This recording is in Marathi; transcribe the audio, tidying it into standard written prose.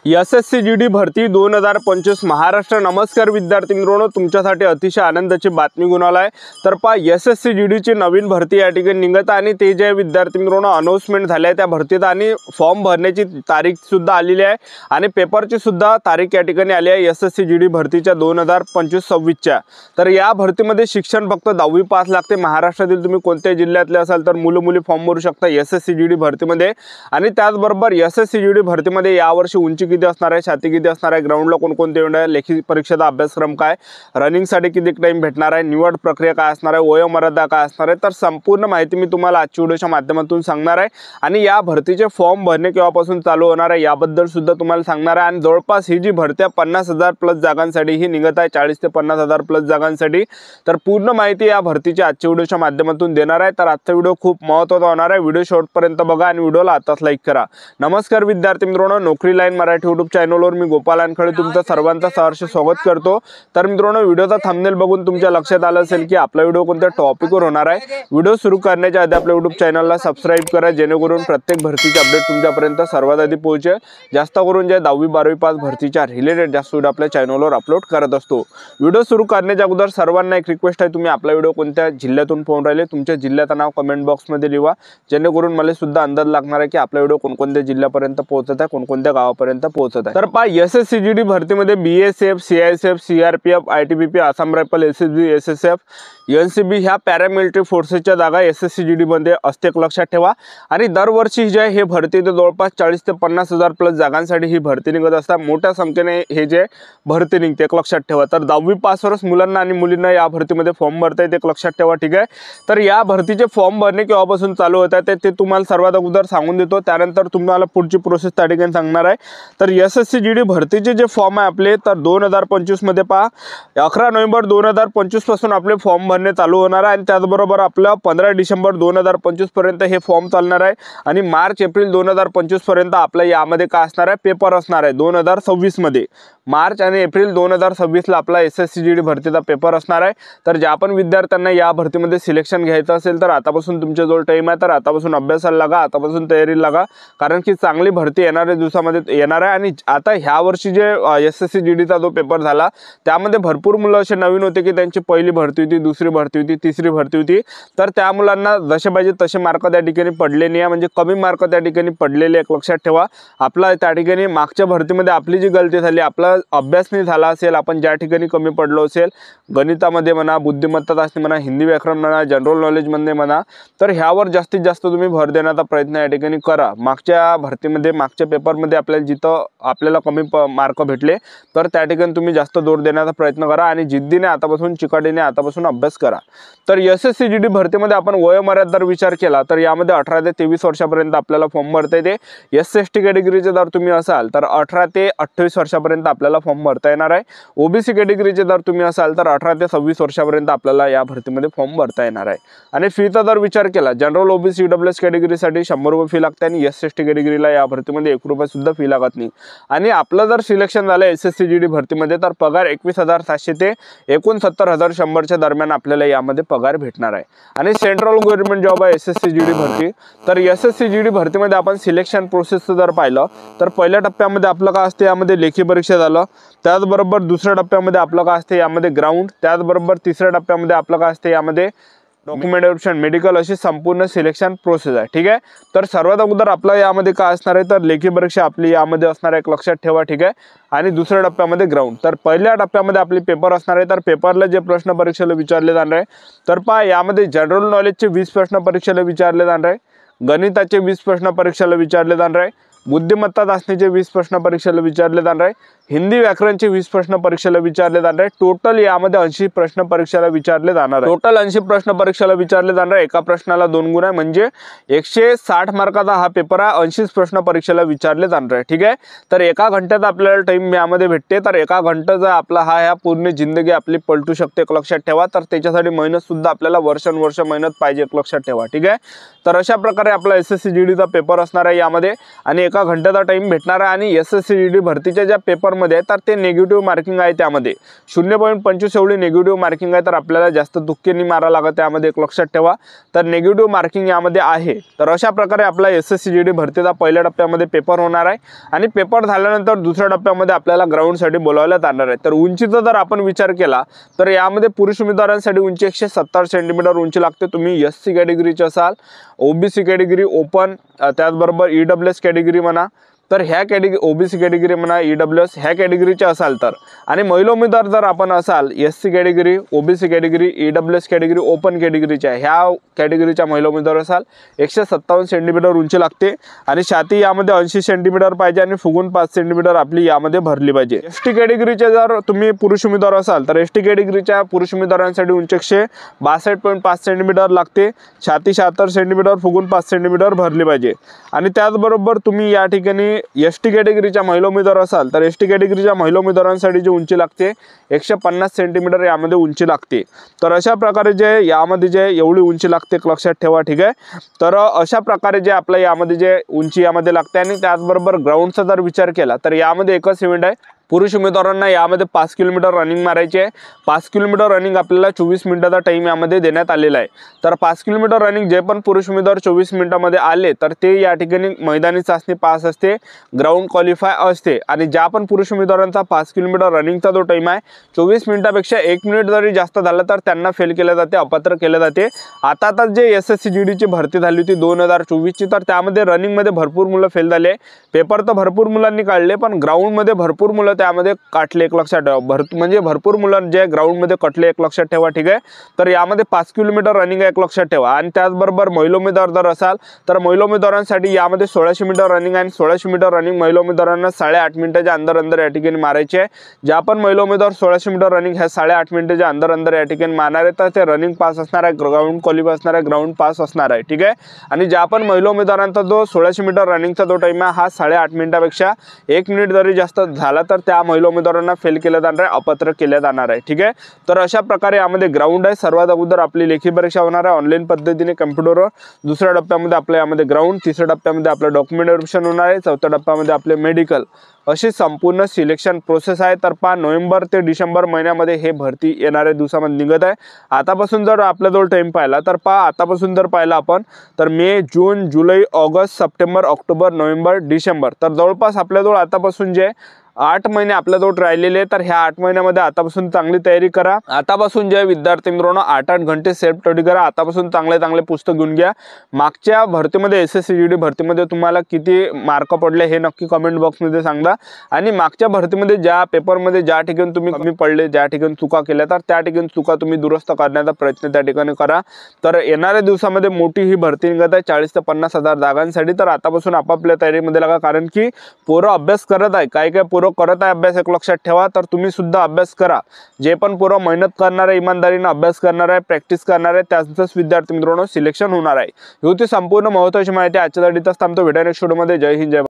एसएससी जीडी भरती 2025 महाराष्ट्र। नमस्कार विद्यार्थी मित्रांनो, तुमच्यासाठी अतिशय आनंदाची बातमी घेऊन आलाय। तर पहा, एसएससी जीडीची नवीन भरती या ठिकाणी निघत आणि ते जे विद्यार्थी मित्रांनो अनाउन्समेंट झाले त्या भरतीत आणि फॉर्म भरण्याची तारीख सुद्धा आलेली आहे आणि पेपरची सुद्धा तारीख या ठिकाणी आली आहे एसएससी जीडी भरतीच्या 2025-26 च्या। तर या भरतीमध्ये शिक्षण फक्त 10वी पास लागते। महाराष्ट्रातील तुम्ही कोणत्याही जिल्ह्यातले असाल तर मुलं मुली फॉर्म भरू शकता एसएससी जीडी भरतीमध्ये। आणि त्याचबरोबर एसएससी जीडी भरतीमध्ये यावर्षी उंची किती असणार आहे, छाती किती असणार आहे, ग्राउंडला कोणकोणते येणार आहे, लेखी परीक्षेचा अभ्यासक्रम काय, रनिंगसाठी किती टाइम भेटणार आहे, निवड प्रक्रिया काय असणार आहे, वयोमर्यादा काय असणार आहे, तर संपूर्ण माहिती मी तुम्हाला आजच्या व्हिडिओच्या माध्यमातून सांगणार आहे। आणि या भरतीचे फॉर्म भरणे केव्हापासून चालू होणार आहे याबद्दल सुद्धा तुम्हाला सांगणार आहे। आणि जवळपास ही जी भरती 50,000 प्लस जागांसाठी ही निघत आहे, 40 ते 50,000 प्लस जागांसाठी। तर पूर्ण माहिती या भरतीच्या आजच्या व्हिडिओच्या माध्यमातून देणार आहे। तर आजचा व्हिडिओ खूप महत्त्वाचा होणार आहे, व्हिडिओ शेवटपर्यंत बघा आणि व्हिडिओला आताच लाईक करा। नमस्कार विद्यार्थी मित्रांनो, नोकरी लाईन मराठी यूट्यूब चॅनलवर मी गोपाल अनखळे तुमचं सर्वांचं सहर्ष स्वागत करतो। तर मित्रांनो, व्हिडिओचा थंबनेल बघून तुमच्या लक्षात आलं असेल की आपला व्हिडिओ कोणत्या टॉपिकवर होणार आहे। व्हिडिओ सुरू करण्याच्या आधी आपल्या यूट्यूब चॅनलला सबस्क्राइब करा, जेणेकरून प्रत्येक भरतीचे अपडेट तुमच्यापर्यंत सर्वात आधी पोहोचेल। जास्त करून जे 10वी 12वी पास भरतीच्या रिलेटेड जास्त व्हिडिओ आपल्या चॅनलवर अपलोड करत असतो। व्हिडिओ सुरू करण्याच्या अगोदर सर्वांना एक रिक्वेस्ट आहे, तुम्ही आपला व्हिडिओ कोणत्या जिल्ह्यातून पाहून राहिले तुमच्या जिल्ह्याचं नाव कमेंट बॉक्समध्ये लिहा, जेणेकरून मला सुद्धा अंदाज लागणार आहे की आपला व्हिडिओ कोणकोणत्या जिल्ह्यापर्यंत पोहोचत आहे, कोणकोणत्या गावापर्यंत पोहोचत आहे। तर पहा, एसएससी जीडी भरतीमध्ये BSF, CISF, CRPF, ITBP, Assam rifle, SSB, SSF, NCB ह्या पॅरामिलिटरी फोर्सेसच्या जागा एसएससी जीडी मध्ये असते, लक्षात ठेवा। आणि दरवर्षी जे हे भरती जवळपास 40 ते 50,000 प्लस जागांसाठी ही भरती निघत असतात। मोठ्या संख्येने हे जे भरती निघते लक्षात ठेवा। तर 10वी पासवरच मुलांना आणि मुलींना या भरतीमध्ये फॉर्म भरता येते, लक्षात ठेवा, ठीक आहे। तर या भरतीचे फॉर्म भरणे केव्हापासून चालू होत आहे ते तुम्हाला सर्वात अगोदर सांगून देतो, त्यानंतर तुम्हाला पुढची प्रोसेस त्या ठिकाणी सांगणार आहे। तर एसएससी जीडी भरतीचे जे फॉर्म आहे आपले, तर 2025 मध्ये पहा 11 नोव्हेंबर 2025 पासून आपले फॉर्म भरणे चालू होणार आहे। आणि त्याचबरोबर आपलं 15 डिसेंबर 2025 पर्यंत हे फॉर्म चालणार आहे। आणि मार्च एप्रिल 2025 पर्यंत आपल्या यामध्ये काय असणार आहे, पेपर असणार आहे 2026 मध्ये। मार्च आणि एप्रिल 2026 ला आपला एसएससी जीडी भरतीचा पेपर असणार आहे। तर ज्या पण विद्यार्थ्यांना या भरतीमध्ये सिलेक्शन घ्यायचं असेल तर आतापासून तुमच्याजवळ टाइम आहे, तर आतापासून अभ्यासाला लागा, आतापासून तयारीला लागा, कारण की चांगली भरती येणाऱ्या दिवसामध्ये येणार आहे। आणि आता ह्या वर्षी जे एसएससी जीडीचा जो पेपर झाला त्यामध्ये भरपूर मुलं असे नवीन होते की त्यांची पहिली भरती होती, दुसरी भरती होती, तिसरी भरती होती। तर त्या मुलांना जसे पाहिजे तसे मार्क त्या ठिकाणी पडले नाही, म्हणजे कमी मार्क त्या ठिकाणी पडलेले, एक लक्षात ठेवा। आपला त्या ठिकाणी मागच्या भरतीमध्ये आपली जी गलती झाली, आपला अभ्यास नाही झाला असेल, आपण ज्या ठिकाणी कमी पडलो असेल, गणितामध्ये म्हणा, बुद्धिमत्ता चाचणी म्हणा, हिंदी व्याकरण म्हणा, जनरल नॉलेज मध्ये म्हणा, तर ह्यावर जास्तीत जास्त तुम्ही भर देण्याचा प्रयत्न या ठिकाणी करा। मागच्या भरतीमध्ये, मागच्या पेपरमध्ये आपल्याला जिथं आपल्याला कमी मार्क भेटले तर त्या ठिकाणी तुम्ही जास्त जोर देण्याचा प्रयत्न करा आणि जिद्दीने आतापासून, चिकाटीने आतापासून अभ्यास करा। तर एसएससी जीडी भरतीमध्ये आपण वयोमर्यादा विचार केला तर यामध्ये 18 ते 23 वर्षापर्यंत आपल्याला फॉर्म भरता येते। एससी कॅटेगरीचे जर तुम्ही असाल तर 18 ते 28 वर्षापर्यंत आपल्याला फॉर्म भरता येणार आहे। ओबीसी कॅटेगरीचे जर तुम्ही असाल तर 18 ते 26 वर्षापर्यंत आपल्याला या भरतीमध्ये फॉर्म भरता येणार आहे। आणि फीचा जर विचार केला, जनरल ओबीसी ईडब्ल्यूएस कॅटेगरीसाठी 100 रुपये फी लागते आणि एसटी कॅटेगरीला या भरतीमध्ये 1 रुपया सुद्धा फी लागत नाही। आणि आपलं जर सिलेक्शन झालं एसएससी जीडी भरतीमध्ये तर पगार 21,700 ते 69,100 दरम्यान आपल्याला यामध्ये पगार भेटणार आहे। आणि सेंट्रल गव्हर्नमेंट जॉब आहे एसएससी जीडी भरती। तर एसएससी जीडी भरतीमध्ये आपण सिलेक्शन प्रोसेसचं जर पाहिलं तर पहिल्या टप्प्यामध्ये आपलं काय असते, यामध्ये लेखी परीक्षा झालं, त्याचबरोबर दुसऱ्या टप्प्यामध्ये आपलं काय असते, यामध्ये ग्राउंड, त्याचबरोबर तिसऱ्या टप्प्यामध्ये आपलं काय असते, यामध्ये डॉक्युमेंटेशन, मेडिकल, अशी संपूर्ण सिलेक्शन प्रोसेस आहे, ठीक आहे। तर सर्वात अगोदर आपला यामध्ये काय असणार आहे, तर लेखी परीक्षा आपली यामध्ये असणार आहे, लक्षात ठेवा, ठीक आहे। आणि दुसऱ्या टप्प्यामध्ये ग्राउंड। तर पहिल्या टप्प्यामध्ये आपली पेपर असणार आहे। तर पेपरला जे प्रश्न परीक्षेला विचारले जाणार आहे, तर पहा यामध्ये जनरल नॉलेजचे 20 प्रश्न परीक्षेला विचारले जाणार आहे, गणिताचे 20 प्रश्न परीक्षेला विचारले जाणार आहे, बुद्धिमत्ता चाचणीचे 20 प्रश्न परीक्षेला विचारले जाणार आहे, हिंदी व्याकरणचे 20 प्रश्न परीक्षेला विचारले जाणार आहे। टोटल यामध्ये 80 प्रश्न परीक्षेला विचारले जाणार आहे। टोटल 80 प्रश्न परीक्षेला विचारले जाणार आहे। एका प्रश्नाला 2 गुण आहे, म्हणजे 160 मार्काचा हा पेपर आहे। 80 प्रश्न परीक्षेला विचारले जाणार आहे, ठीक आहे। तर एका घंट्याचा आपल्याला टाइम यामध्ये भेटते। तर एका घंट्याचा आपला ह्या पूर्ण जिंदगी आपली पलटू शकते, लक्षात ठेवा। तर त्याच्यासाठी मेहनत सुद्धा आपल्याला वर्षानुवर्ष मेहनत पाहिजे, लक्षात ठेवा, ठीक आहे। तर अशा प्रकारे आपला एसएससी जीडीचा पेपर असणार आहे यामध्ये। आणि 1 घंट्याचा टाइम भेटणार आहे आणि SSCGD भरतीच्या ज्या पेपरमध्ये तर ते नेगेटिव्ह मार्किंग आहे, त्यामध्ये 0.25 एवढी नेगेटिव्ह मार्किंग आहे। तर आपल्याला जास्त तुक्के नाही मारा लागत, त्यामध्ये एक लक्षात ठेवा। तर नेगेटिव्ह मार्किंग यामध्ये आहे। तर अशा प्रकारे आपला SSCGD भरतीचा पहिल्या टप्प्यामध्ये पेपर होणार आहे आणि पेपर झाल्यानंतर दुसऱ्या टप्प्यामध्ये आपल्याला ग्राउंडसाठी बोलावण्यात येणार आहे। तर उंचीचा जर आपण विचार केला तर यामध्ये पुरुष उमेदवारांसाठी उंची 170 सेंटीमीटर उंची लागते। तुम्ही SC कॅटेगरीचे असाल, OBC कॅटेगरी, ओपन, त्याचबरोबर EWS कॅटेगरी म्हणा, तर ह्या कॅटेगरी OBC कॅटेगरी म्हणा, EWS ह्या कॅटेगरीचे असाल तर, आणि महिला उमेदवार जर आपण असाल SC category, OBC category, EWS category, open कॅटेगरीच्या ह्या कॅटेगरीच्या महिला उमेदवार असाल 157 सेंटीमीटर उंची लागते आणि छाती यामध्ये 80 सेंटीमीटर पाहिजे आणि फुगून 5 सेंटीमीटर आपली यामध्ये भरली पाहिजे। ST कॅटेगरीचे जर तुम्ही पुरुष उमेदवार असाल तर ST कॅटेगरीच्या पुरुष उमेदवारांसाठी उंची 162.5 सेंटीमीटर लागते, छाती 76 सेंटीमीटर, फुगून 5 सेंटीमीटर भरली पाहिजे। आणि त्याचबरोबर तुम्ही या ठिकाणी ST कॅटेगरीच्या महिला उमेदवार असाल तर ST कॅटेगरीच्या महिला उमेदवारांसाठी जी उंची लागते 150 सेंटीमीटर यामध्ये उंची लागते। तर अशा प्रकारे जे यामध्ये जे एवढी उंची लागते लक्षात ठेवा, ठीक आहे। तर अशा प्रकारे जे आपल्या यामध्ये जे उंची यामध्ये लागते आणि त्याचबरोबर ग्राउंडचा जर विचार केला तर यामध्ये एकच इव्हेंट आहे। पुरुष उमेदवारांना यामध्ये 5 किलोमीटर रनिंग मारायची आहे। 5 किलोमीटर रनिंग आपल्याला 24 मिनिटाचा टाइम यामध्ये देण्यात आलेला आहे। तर 5 किलोमीटर रनिंग जे पण पुरुष उमेदवार 24 मिनिटांमध्ये आले तर ते या ठिकाणी मैदानी चाचणी पास असते, ग्राउंड क्वालिफाय असते। आणि ज्या पण पुरुष उमेदवारांचा 5 किलोमीटर रनिंगचा जो टाइम आहे 24 मिनिटापेक्षा 1 मिनिट जरी जास्त झाला तर त्यांना फेल केले जाते, अपात्र केले जाते। आता जे SSCGD ची भरती झाली होती 2024 ची, तर त्यामध्ये रनिंगमध्ये भरपूर मुलं फेल झाले। पेपर तर भरपूर मुलांनी काढले पण ग्राउंडमध्ये भरपूर मुलं त्यामध्ये काटले, एक लक्षात ठेवा। म्हणजे भरपूर मुलं जे ग्राउंडमध्ये कटले, एक लक्षात ठेवा, ठीक आहे। तर यामध्ये 5 किलोमीटर रनिंग आहे, एक लक्षात ठेवा। आणि त्याचबरोबर महिला उमेदवार जर असाल तर महिला उमेदवारांसाठी यामध्ये 1600 मीटर रनिंग आहे। 1600 मीटर रनिंग महिला उमेदवारांना 8.5 मिनिटाच्या अंदर या ठिकाणी मारायचे आहे। ज्या पण महिला उमेदवार 1600 मीटर रनिंग ह्या 8.5 मिनिटाच्या अंदर या ठिकाणी मारणार आहे तर ते रनिंग पास असणार आहे, ग्राउंड क्वालिफाय असणार आहे, ग्राउंड पास असणार आहे, ठीक आहे। आणि ज्या पण महिला उमेदवारांचा जो 1600 मीटर रनिंगचा जो टाइम आहे हा 8.5 मिनिटापेक्षा 1 मिनिट जरी जास्त झाला तर त्या महिला उमेदवारांना फेल केलं जाणार आहे, अपात्र केले जाणार आहे, ठीक आहे। तर अशा प्रकारे यामध्ये ग्राउंड आहे। सर्वात अगोदर आपली लेखी परीक्षा होणार आहे ऑनलाईन पद्धतीने कम्प्युटरवर। दुसऱ्या टप्प्यामध्ये आपल्या यामध्ये ग्राउंड, तिसऱ्या टप्प्यामध्ये आपलं डॉक्युमेंट व्हेरिफिकेशन होणार आहे, चौथ्या टप्प्यामध्ये आपले मेडिकल, अशी संपूर्ण सिलेक्शन प्रोसेस आहे। तर 5 नोव्हेंबर ते डिसेंबर महिन्यामध्ये हे भरती येणाऱ्या दिवसामध्ये निघत आहे। आतापासून जर आपल्याजवळ टाइम पाहिला तर आतापासून जर पाहिला आपण तर मे, जून, जुलै, August, September, October, November, December, तर जवळपास आपल्याजवळ आतापासून जे 8 महिने आपल्याजवळ राहिलेले तर ह्या 8 महिन्यामध्ये आतापासून चांगली तयारी करा। आतापासून जे विद्यार्थी मित्रांनो 8-8 घंटे सेल्फ स्टडी करा। आतापासून चांगले पुस्तक घेऊन घ्या। मागच्या भरतीमध्ये SSCGD भरतीमध्ये तुम्हाला किती मार्क पडले हे नक्की कमेंट बॉक्समध्ये सांगा। आणि मागच्या भरतीमध्ये ज्या पेपरमध्ये ज्या ठिकाणी तुम्ही कमी पडले, ज्या ठिकाणी चुका केल्या तर त्या ठिकाणी चुका तुम्ही दुरुस्त करण्याचा प्रयत्न त्या ठिकाणी करा। तर येणाऱ्या दिवसामध्ये मोठी ही भरती निघत आहे 40 ते 50 हजार जागांसाठी। तर आतापासून आपापल्या तयारीमध्ये लागा, कारण की पोरं अभ्यास करत आहे, काय करत आहे अभ्यास, एक लक्षात ठेवा। तर तुम्ही सुद्धा अभ्यास करा। जे पण पोरं मेहनत करणार आहे, इमानदारीने अभ्यास करणार आहे, प्रॅक्टिस करणार आहे, त्यांचंच विद्यार्थी मित्रांनो सिलेक्शन होणार आहे। ही होती संपूर्ण महत्त्वाची माहिती। आजच्यासाठी थांबतो, भेटूया नेक्स्ट व्हिडिओमध्ये। जय हिंद, जय भारत।